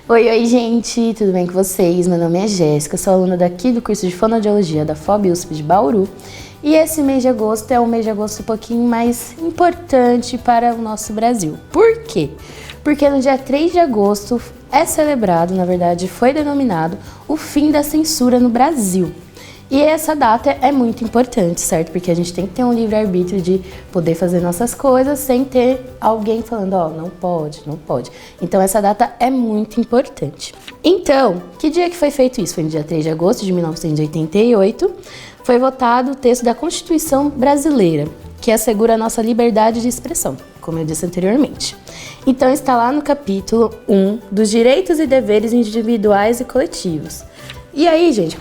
Oi, gente, tudo bem com vocês? Meu nome é Jéssica, sou aluna daqui do curso de Fonoaudiologia da FOB USP de Bauru. E esse mês de agosto é um mês de agosto um pouquinho mais importante para o nosso Brasil. Por quê? Porque no dia 3 de agosto é celebrado, na verdade foi denominado, o fim da censura no Brasil. E essa data é muito importante, certo? Porque a gente tem que ter um livre-arbítrio de poder fazer nossas coisas sem ter alguém falando, ó, não pode, não pode. Então essa data é muito importante. Então, que dia que foi feito isso? Foi no dia 3 de agosto de 1988. Foi votado o texto da Constituição Brasileira, que assegura a nossa liberdade de expressão, como eu disse anteriormente. Então está lá no capítulo 1 dos direitos e deveres individuais e coletivos. E aí, gente,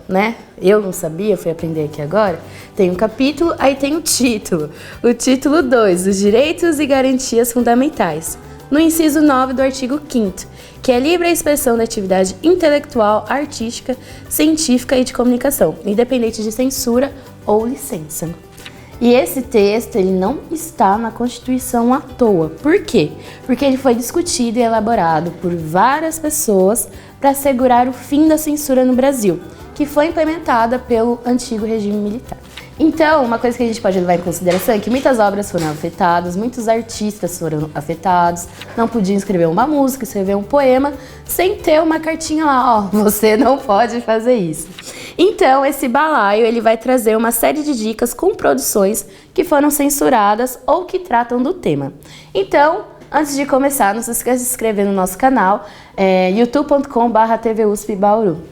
né? Eu não sabia, fui aprender aqui agora. Tem um capítulo, aí tem o título. O título 2, os direitos e garantias fundamentais. No inciso 9 do artigo 5º, que é livre a expressão da atividade intelectual, artística, científica e de comunicação, independente de censura ou licença. E esse texto, ele não está na Constituição à toa. Por quê? Porque ele foi discutido e elaborado por várias pessoas para assegurar o fim da censura no Brasil, que foi implementada pelo antigo regime militar. Então, uma coisa que a gente pode levar em consideração é que muitas obras foram afetadas, muitos artistas foram afetados, não podiam escrever uma música, escrever um poema, sem ter uma cartinha lá, ó, você não pode fazer isso. Então, esse balaio, ele vai trazer uma série de dicas com produções que foram censuradas ou que tratam do tema. Então, antes de começar, não se esqueça de se inscrever no nosso canal, youtube.com/tvUSP Bauru.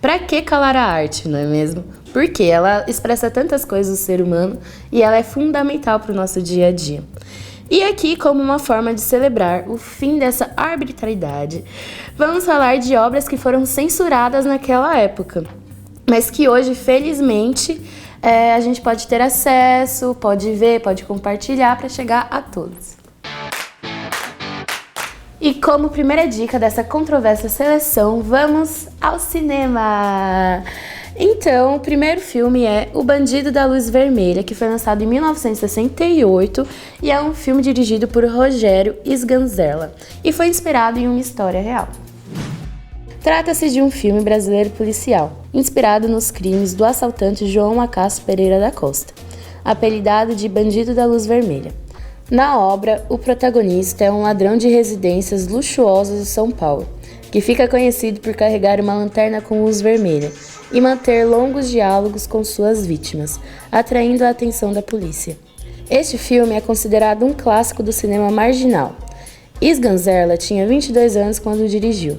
Pra que calar a arte, não é mesmo? Porque ela expressa tantas coisas do ser humano e ela é fundamental para o nosso dia a dia. E aqui, como uma forma de celebrar o fim dessa arbitrariedade, vamos falar de obras que foram censuradas naquela época, mas que hoje, felizmente, a gente pode ter acesso, pode ver, pode compartilhar para chegar a todos. E como primeira dica dessa controversa seleção, vamos ao cinema! Então, o primeiro filme é O Bandido da Luz Vermelha, que foi lançado em 1968 e é um filme dirigido por Rogério Sganzerla e foi inspirado em uma história real. Trata-se de um filme brasileiro policial, inspirado nos crimes do assaltante João Acácio Pereira da Costa, apelidado de Bandido da Luz Vermelha. Na obra, o protagonista é um ladrão de residências luxuosas de São Paulo, que fica conhecido por carregar uma lanterna com luz vermelha e manter longos diálogos com suas vítimas, atraindo a atenção da polícia. Este filme é considerado um clássico do cinema marginal. Sganzerla tinha 22 anos quando o dirigiu.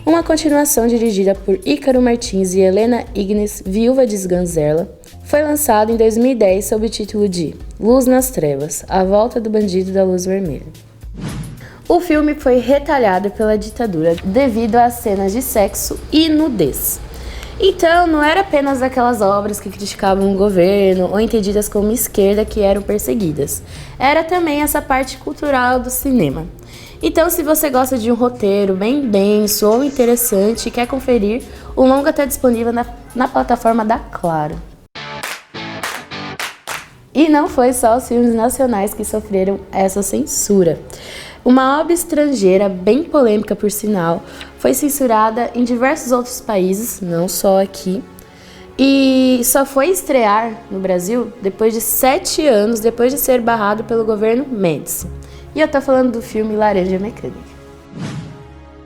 Uma continuação dirigida por Ícaro Martins e Helena Ignes, viúva de Sganzerla, foi lançado em 2010 sob o título de Luz nas Trevas, A Volta do Bandido da Luz Vermelha. O filme foi retalhado pela ditadura devido às cenas de sexo e nudez. Então, não era apenas aquelas obras que criticavam o governo ou entendidas como esquerda que eram perseguidas. Era também essa parte cultural do cinema. Então, se você gosta de um roteiro bem denso ou interessante e quer conferir, o longa está disponível na plataforma da Claro. E não foi só os filmes nacionais que sofreram essa censura. Uma obra estrangeira, bem polêmica por sinal, foi censurada em diversos outros países, não só aqui, e só foi estrear no Brasil depois de 7 anos, depois de ser barrado pelo governo Médici. E eu tô falando do filme Laranja Mecânica.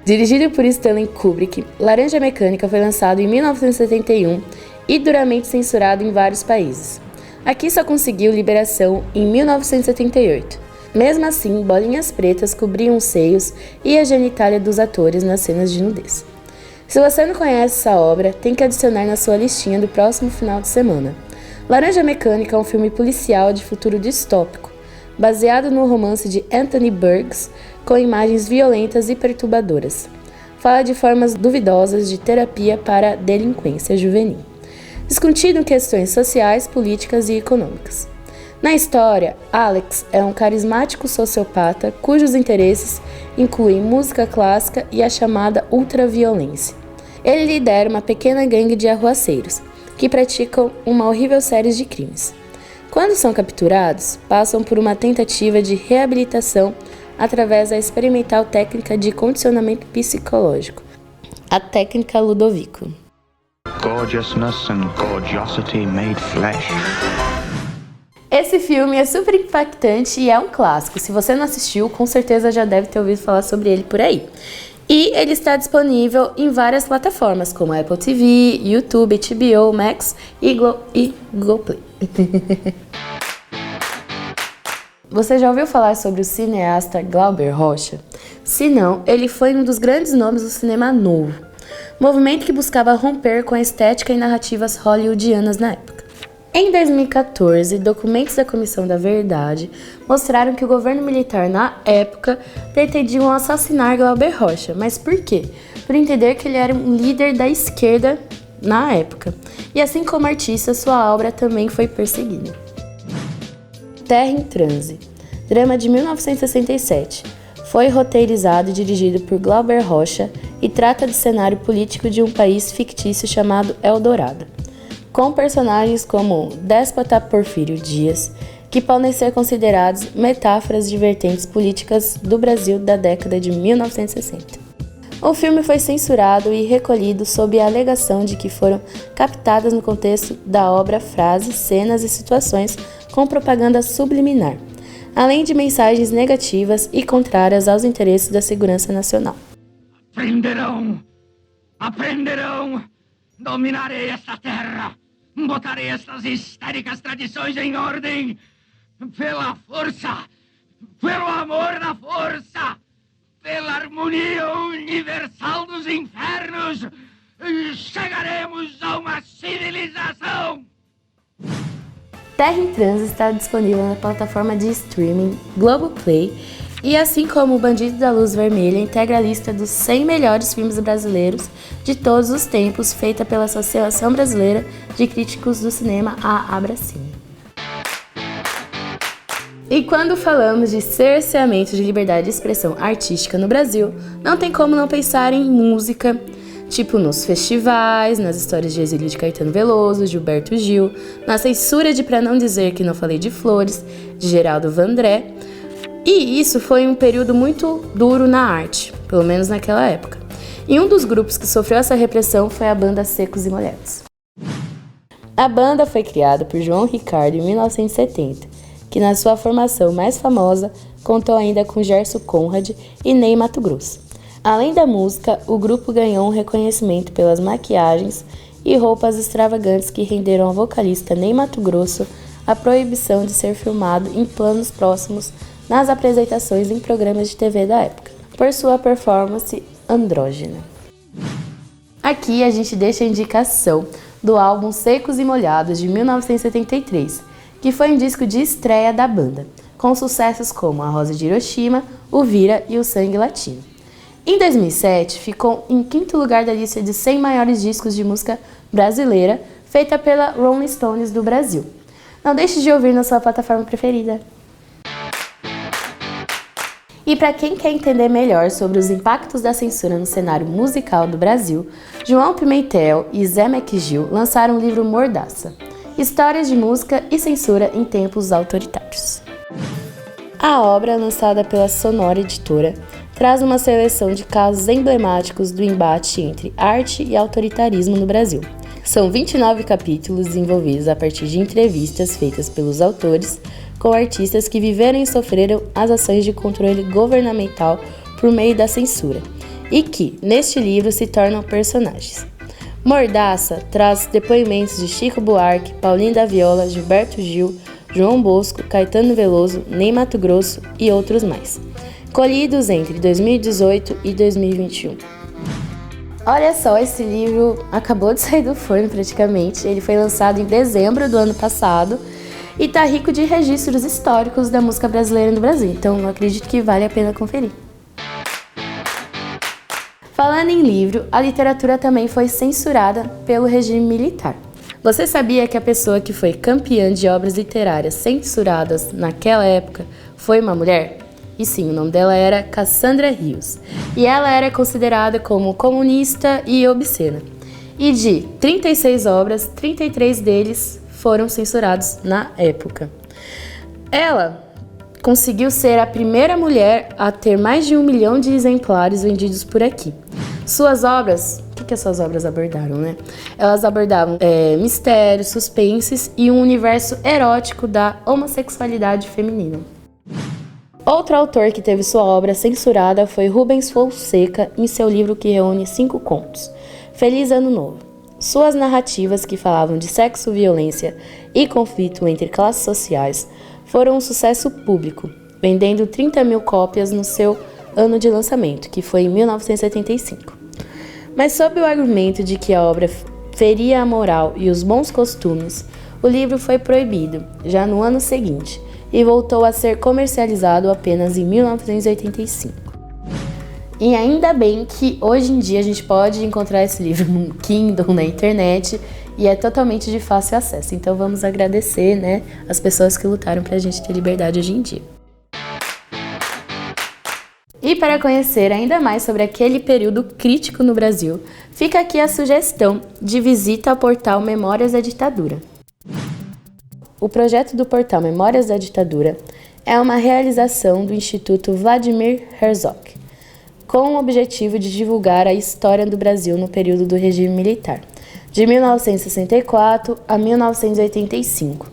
Dirigido por Stanley Kubrick, Laranja Mecânica foi lançado em 1971 e duramente censurado em vários países. Aqui só conseguiu liberação em 1978. Mesmo assim, bolinhas pretas cobriam os seios e a genitália dos atores nas cenas de nudez. Se você não conhece essa obra, tem que adicionar na sua listinha do próximo final de semana. Laranja Mecânica é um filme policial de futuro distópico, baseado no romance de Anthony Burgess, com imagens violentas e perturbadoras. Fala de formas duvidosas de terapia para delinquência juvenil, discutindo questões sociais, políticas e econômicas. Na história, Alex é um carismático sociopata cujos interesses incluem música clássica e a chamada ultraviolência. Ele lidera uma pequena gangue de arruaceiros, que praticam uma horrível série de crimes. Quando são capturados, passam por uma tentativa de reabilitação através da experimental técnica de condicionamento psicológico, a técnica Ludovico. Gorgeousness and gorgeosity made flesh. Esse filme é super impactante e é um clássico. Se você não assistiu, com certeza já deve ter ouvido falar sobre ele por aí. E ele está disponível em várias plataformas, como Apple TV, YouTube, HBO Max e Globoplay. Você já ouviu falar sobre o cineasta Glauber Rocha? Se não, ele foi um dos grandes nomes do cinema novo, movimento que buscava romper com a estética e narrativas hollywoodianas na época. Em 2014, documentos da Comissão da Verdade mostraram que o governo militar na época pretendiam assassinar Glauber Rocha. Mas por quê? Por entender que ele era um líder da esquerda na época. E assim como artista, sua obra também foi perseguida. Terra em Transe, drama de 1967. Foi roteirizado e dirigido por Glauber Rocha e trata do cenário político de um país fictício chamado Eldorado, com personagens como déspota Porfírio Dias, que podem ser considerados metáforas de vertentes políticas do Brasil da década de 1960. O filme foi censurado e recolhido sob a alegação de que foram captadas no contexto da obra frases, cenas e situações com propaganda subliminar, além de mensagens negativas e contrárias aos interesses da segurança nacional. Aprenderão, dominarei esta terra, botarei estas histéricas tradições em ordem, pela força, pelo amor da força, pela harmonia universal dos infernos, chegaremos a uma civilização. Terra em Transe está disponível na plataforma de streaming Globoplay e, assim como O Bandido da Luz Vermelha, integra a lista dos 100 melhores filmes brasileiros de todos os tempos, feita pela Associação Brasileira de Críticos do Cinema, a Abracine. E quando falamos de cerceamento de liberdade de expressão artística no Brasil, não tem como não pensar em música, tipo nos festivais, nas histórias de exílio de Caetano Veloso, Gilberto Gil, na censura de Pra Não Dizer Que Não Falei de Flores, de Geraldo Vandré. E isso foi um período muito duro na arte, pelo menos naquela época. E um dos grupos que sofreu essa repressão foi a banda Secos e Molhados. A banda foi criada por João Ricardo em 1970, que na sua formação mais famosa contou ainda com Gerson Conrad e Ney Matogrosso. Além da música, o grupo ganhou um reconhecimento pelas maquiagens e roupas extravagantes que renderam ao vocalista Ney Matogrosso a proibição de ser filmado em planos próximos nas apresentações em programas de TV da época, por sua performance andrógena. Aqui a gente deixa a indicação do álbum Secos e Molhados, de 1973, que foi um disco de estreia da banda, com sucessos como A Rosa de Hiroshima, O Vira e O Sangue Latino. Em 2007, ficou em quinto lugar da lista de 100 maiores discos de música brasileira, feita pela Rolling Stones do Brasil. Não deixe de ouvir na sua plataforma preferida. E para quem quer entender melhor sobre os impactos da censura no cenário musical do Brasil, João Pimentel e Zé McGill lançaram o livro Mordaça, Histórias de Música e Censura em Tempos Autoritários. A obra, lançada pela Sonora Editora, traz uma seleção de casos emblemáticos do embate entre arte e autoritarismo no Brasil. São 29 capítulos desenvolvidos a partir de entrevistas feitas pelos autores com artistas que viveram e sofreram as ações de controle governamental por meio da censura e que, neste livro, se tornam personagens. Mordaça traz depoimentos de Chico Buarque, Paulinho da Viola, Gilberto Gil, João Bosco, Caetano Veloso, Ney Matogrosso e outros mais, colhidos entre 2018 e 2021. Olha só, esse livro acabou de sair do forno praticamente, ele foi lançado em dezembro do ano passado e tá rico de registros históricos da música brasileira no Brasil, então eu acredito que vale a pena conferir. Falando em livro, a literatura também foi censurada pelo regime militar. Você sabia que a pessoa que foi campeã de obras literárias censuradas naquela época foi uma mulher? E sim, o nome dela era Cassandra Rios. E ela era considerada como comunista e obscena. E de 36 obras, 33 deles foram censurados na época. Ela conseguiu ser a primeira mulher a ter mais de 1 milhão de exemplares vendidos por aqui. Suas obras, o que as suas obras abordaram, né? Elas abordavam mistérios, suspenses e um universo erótico da homossexualidade feminina. Outro autor que teve sua obra censurada foi Rubens Fonseca, em seu livro que reúne 5 contos, Feliz Ano Novo. Suas narrativas, que falavam de sexo, violência e conflito entre classes sociais, foram um sucesso público, vendendo 30 mil cópias no seu ano de lançamento, que foi em 1975. Mas sob o argumento de que a obra feria a moral e os bons costumes, o livro foi proibido, já no ano seguinte, e voltou a ser comercializado apenas em 1985. E ainda bem que hoje em dia a gente pode encontrar esse livro no Kindle, na internet, e é totalmente de fácil acesso. Então vamos agradecer, né, as pessoas que lutaram pra gente ter liberdade hoje em dia. E para conhecer ainda mais sobre aquele período crítico no Brasil, fica aqui a sugestão de visita ao portal Memórias da Ditadura. O projeto do portal Memórias da Ditadura é uma realização do Instituto Vladimir Herzog, com o objetivo de divulgar a história do Brasil no período do regime militar, de 1964 a 1985.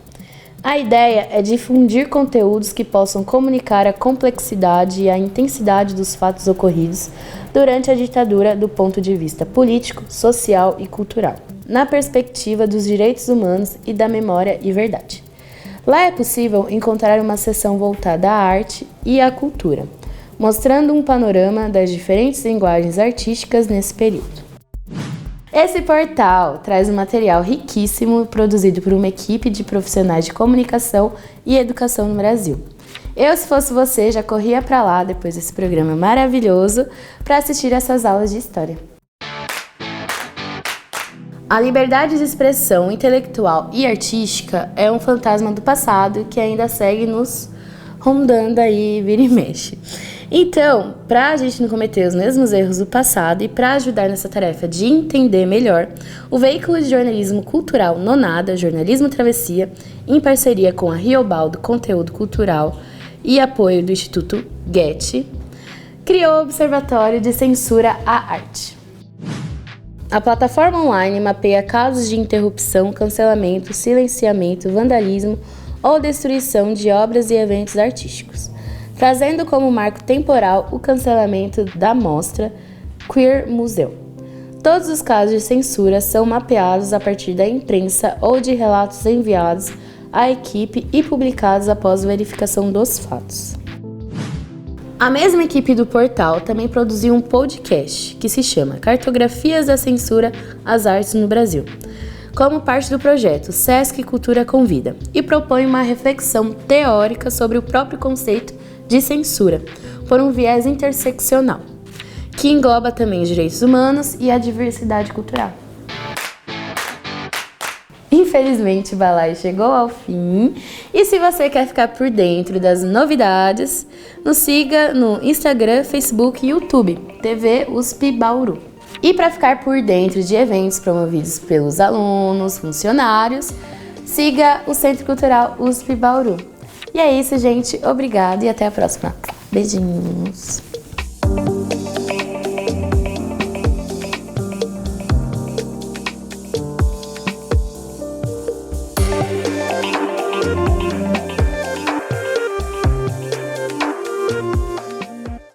A ideia é difundir conteúdos que possam comunicar a complexidade e a intensidade dos fatos ocorridos durante a ditadura do ponto de vista político, social e cultural, na perspectiva dos direitos humanos e da memória e verdade. Lá é possível encontrar uma seção voltada à arte e à cultura, mostrando um panorama das diferentes linguagens artísticas nesse período. Esse portal traz um material riquíssimo produzido por uma equipe de profissionais de comunicação e educação no Brasil. Eu, se fosse você, já corria para lá depois desse programa maravilhoso para assistir essas aulas de história. A liberdade de expressão intelectual e artística é um fantasma do passado que ainda segue nos rondando aí, vira e mexe. Então, para a gente não cometer os mesmos erros do passado e para ajudar nessa tarefa de entender melhor, o veículo de jornalismo cultural Nonada, Jornalismo Travessia, em parceria com a Riobaldo Conteúdo Cultural e apoio do Instituto Goethe, criou o Observatório de Censura à Arte. A plataforma online mapeia casos de interrupção, cancelamento, silenciamento, vandalismo ou destruição de obras e eventos artísticos, trazendo como marco temporal o cancelamento da mostra Queer Museu. Todos os casos de censura são mapeados a partir da imprensa ou de relatos enviados à equipe e publicados após verificação dos fatos. A mesma equipe do portal também produziu um podcast que se chama Cartografias da Censura às Artes no Brasil, como parte do projeto Sesc Cultura Convida, e propõe uma reflexão teórica sobre o próprio conceito de censura, por um viés interseccional, que engloba também os direitos humanos e a diversidade cultural. Infelizmente, o balaio chegou ao fim, e se você quer ficar por dentro das novidades, nos siga no Instagram, Facebook e YouTube, TV USP Bauru. E para ficar por dentro de eventos promovidos pelos alunos, funcionários, siga o Centro Cultural USP Bauru. E é isso, gente. Obrigada e até a próxima. Beijinhos.